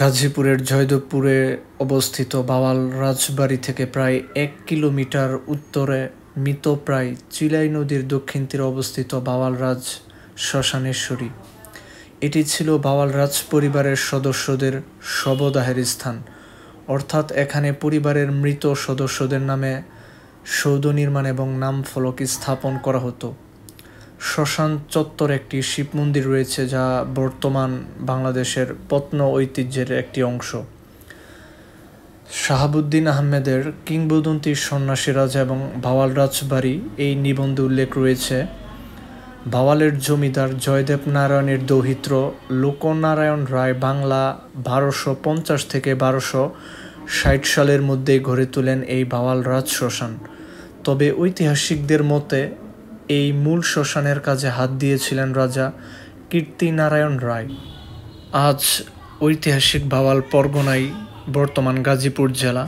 গাজীপুরের জয়দেবপুরে অবস্থিত ভাওয়াল রাজবাড়ী থেকে প্রায় ১ কিলোমিটার উত্তরে মৃতপ্রায় চিলাই নদীর দক্ষিণ তীরে অবস্থিত ভাওয়াল রাজ শ্মশানেশ্বরী। এটি ছিল ভাওয়াল রাজ পরিবারের সদস্যদের শবদাহের স্থান, অর্থাৎ এখানে পরিবারের মৃত সদস্যদের নামে সৌধ নির্মাণ এবং নাম ফলক স্থাপন করা হতো। শ্মশান চত্বরে একটি শিব মন্দির রয়েছে, যা বর্তমান বাংলাদেশের প্রত্ন ঐতিহ্যের একটি অংশ। শাহাবুদ্দিন আহমেদের কিংবদন্তি সন্ন্যাসী রাজা এবং ভাওয়াল রাজবাড়ী এই নিবন্ধে উল্লেখ রয়েছে। ভাওয়ালের জমিদার জয়দেব নারায়ণের দৌহিত্র লোকনারায়ণ রায় বাংলা ১২৫০ থেকে ১২৬০ সালের মধ্যে গড়ে তোলেন এই ভাওয়াল রাজ শ্মশান। তবে ঐতিহাসিকদের মতে এই মূল শ্মশানের কাজে হাত দিয়েছিলেন রাজা কীর্তিনারায়ণ রায়। আজ ঐতিহাসিক ভাওয়াল পরগনায় বর্তমান গাজীপুর জেলা।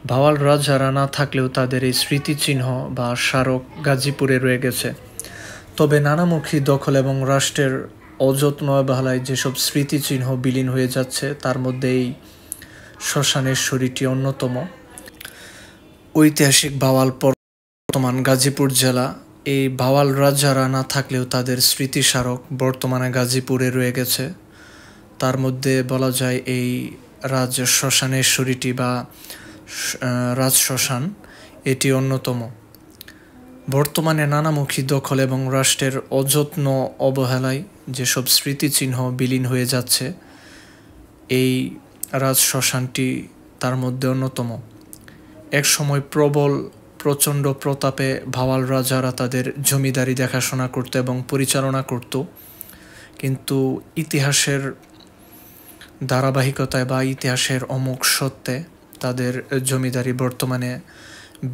ভাওয়াল রাজারা না থাকলেও তাদের এই স্মৃতিচিহ্ন বা স্মারক গাজীপুরে রয়ে গেছে। তবে নানামুখী দখল এবং রাষ্ট্রের অযত্ন অবহেলায় যেসব স্মৃতিচিহ্ন বিলীন হয়ে যাচ্ছে, তার মধ্যে এই শ্মশানেশ্বরীটি অন্যতম। ঐতিহাসিক ভাওয়াল বর্তমান গাজীপুর জেলা। এই ভাওয়াল রাজারা না থাকলেও তাদের স্মৃতিস্মারক বর্তমানে গাজীপুরে রয়ে গেছে। তার মধ্যে বলা যায় এই রাজ শ্মশানেশ্বরীটি বা রাজ শ্মশান এটি অন্যতম। বর্তমানে নানামুখী দখল এবং রাষ্ট্রের অযত্ন অবহেলায় যেসব স্মৃতিচিহ্ন বিলীন হয়ে যাচ্ছে, এই রাজ শ্মশানটি তার মধ্যে অন্যতম। এক সময় প্রচণ্ড প্রতাপে ভাওয়াল রাজারা তাদের জমিদারি দেখাশোনা করত এবং পরিচালনা করত, কিন্তু ইতিহাসের ধারাবাহিকতায় বা ইতিহাসের অমুক সত্যে তাদের জমিদারি বর্তমানে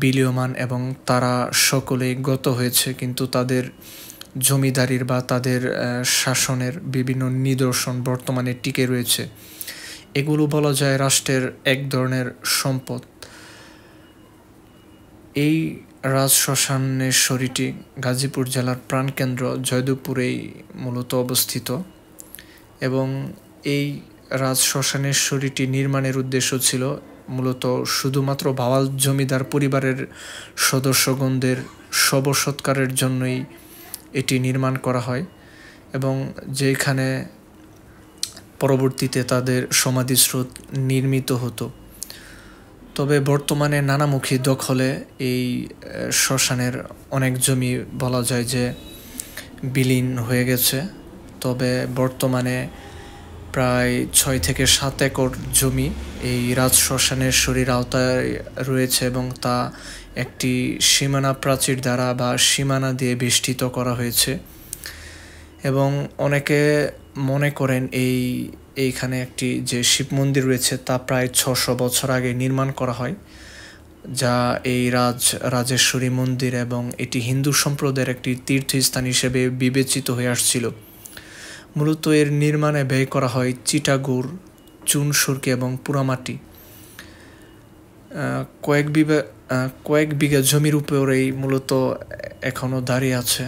বিলীয়মান এবং তারা সকলেই গত হয়েছে, কিন্তু তাদের জমিদারির বা তাদের শাসনের বিভিন্ন নিদর্শন বর্তমানে টিকে রয়েছে। এগুলো বলা যায় রাষ্ট্রের এক ধরনের সম্পদ। এই রাজ শ্মশানেশ্বরীটি গাজীপুর জেলার প্রাণকেন্দ্র জয়দেবপুরেই মূলত অবস্থিত এবং এই রাজ শ্মশানেশ্বরীটি নির্মাণের উদ্দেশ্য ছিল মূলত শুধুমাত্র ভাওয়াল জমিদার পরিবারের সদস্যগণদের শব সৎকারের জন্যই এটি নির্মাণ করা হয় এবং যেখানে পরবর্তীতে তাদের সমাধিস্রোত নির্মিত হতো। তবে বর্তমানে নানামুখী দখলে এই শ্মশানের অনেক জমি বলা যায় যে বিলীন হয়ে গেছে। তবে বর্তমানে প্রায় ৬ থেকে ৭ একর জমি এই রাজ শ্মশানেশ্বরীর আওতায় রয়েছে এবং তা একটি সীমানা প্রাচীর দ্বারা বা সীমানা দিয়ে বেষ্টিত করা হয়েছে এবং অনেকে মনে করেন এইখানে একটি যে শিব মন্দির রয়েছে তা প্রায় ৬০০ বছর আগে নির্মাণ করা হয়, যা এই রাজেশ্বরী মন্দির, এবং এটি হিন্দু সম্প্রদায়ের একটি তীর্থস্থান হিসেবে বিবেচিত হয়ে আসছিল। মূলত এর নির্মাণে ব্যয় করা হয় চিটাগুড়, চুন সুরকি এবং পোড়ামাটি। কয়েক বিঘা জমির উপরেই মূলত এখনও দাঁড়িয়ে আছে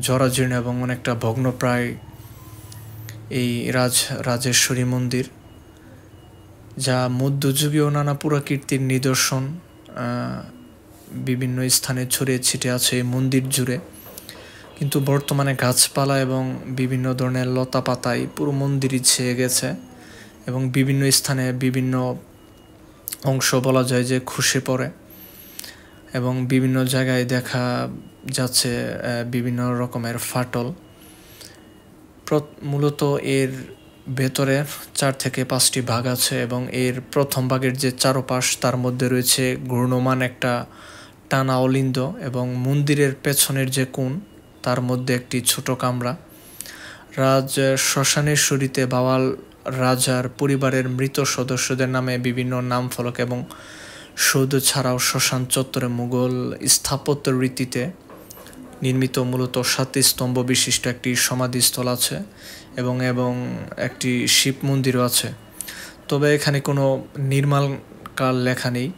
জরাজীর্ণ এবং অনেকটা ভগ্নপ্রায় এই রাজেশ্বরী মন্দির, যা মধ্যযুগীয় নানা পুরাকীর্তির নিদর্শন বিভিন্ন স্থানে ছড়িয়ে ছিটিয়ে আছে এই মন্দির জুড়ে। কিন্তু বর্তমানে গাছপালা এবং বিভিন্ন ধরনের লতা পাতায় পুরো মন্দিরই ছেয়ে গেছে এবং বিভিন্ন স্থানে বিভিন্ন অংশ বলা যায় যে খসে পড়ে এবং বিভিন্ন জায়গায় দেখা যাচ্ছে বিভিন্ন রকমের ফাটল। মূলত এর ভেতরে ৪ থেকে ৫টি ভাগ আছে এবং এর প্রথম ভাগের যে চারপাশ তার মধ্যে রয়েছে ঘূর্ণমান একটা টানা অলিন্দ এবং মন্দিরের পেছনের যে কোণ তার মধ্যে একটি ছোট কামরা। রাজ শ্মশানেশ্বরীতে ভাওয়াল রাজার পরিবারের মৃত সদস্যদের নামে বিভিন্ন নাম ফলক এবং সৌধ ছাড়াও শ্মশান চত্বরে মুঘল স্থাপত্য রীতিতে নির্মিত মূলত 7 স্তম্ভ বিশিষ্ট একটি সমাধিস্থল আছে এবং একটি শিব মন্দিরও আছে। তবে এখানে কোনো নির্মাণকাল লেখা নেই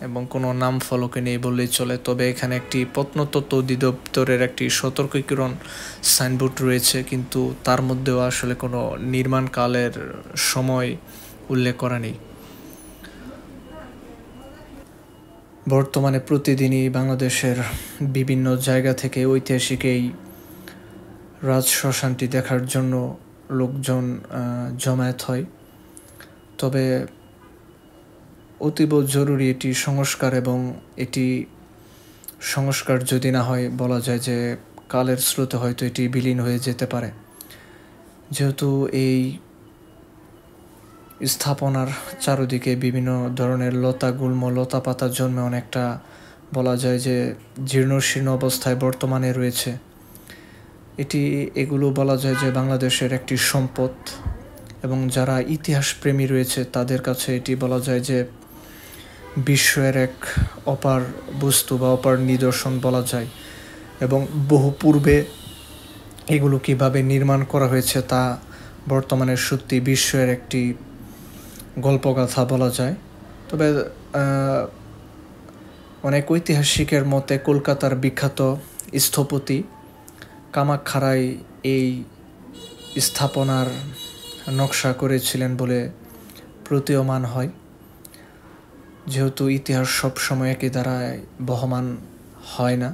এবং কোনো নাম ফলকে নেই বললেই চলে। তবে এখানে একটি প্রত্নতত্ত্ব অধিদপ্তরের একটি সতর্কীকরণ সাইনবোর্ড রয়েছে, কিন্তু তার মধ্যেও আসলে কোনো নির্মাণকালের সময় উল্লেখ করা নেই। বর্তমানে প্রতিদিনই বাংলাদেশের বিভিন্ন জায়গা থেকে ঐতিহাসিক এই রাজশ্মশানটি দেখার জন্য লোকজন জমায়েত হয়। তবে অতীব জরুরি এটি সংস্কার, এবং এটি সংস্কার যদি না হয় বলা যায় যে কালের স্রোতে হয়তো এটি বিলীন হয়ে যেতে পারে, যেহেতু এই স্থাপনার চারদিকে বিভিন্ন ধরনের লতা গুল্ম লতা পাতা জন্মে অনেকটা বলা যায় যে জীর্ণশীর্ণ অবস্থায় বর্তমানে রয়েছে। এগুলো বলা যায় যে বাংলাদেশের একটি সম্পদ, এবং যারা ইতিহাস প্রেমী রয়েছে তাদের কাছে এটি বলা যায় যে বিশ্বের এক অপার বস্তু বা অপার নিদর্শন বলা যায়। এবং বহু পূর্বে এগুলো কিভাবে নির্মাণ করা হয়েছে তা বর্তমানে সত্যি বিশ্বের একটি গল্পগাথা বলা যায়। তবে অনেক ঐতিহাসিকের মতে কলকাতার বিখ্যাত স্থপতি কামাখ্যা রায় এই স্থাপনার নকশা করেছিলেন বলে প্রতীয়মান হয়, যেহেতু ইতিহাস সবসময় একই দ্বারায় বহমান হয় না।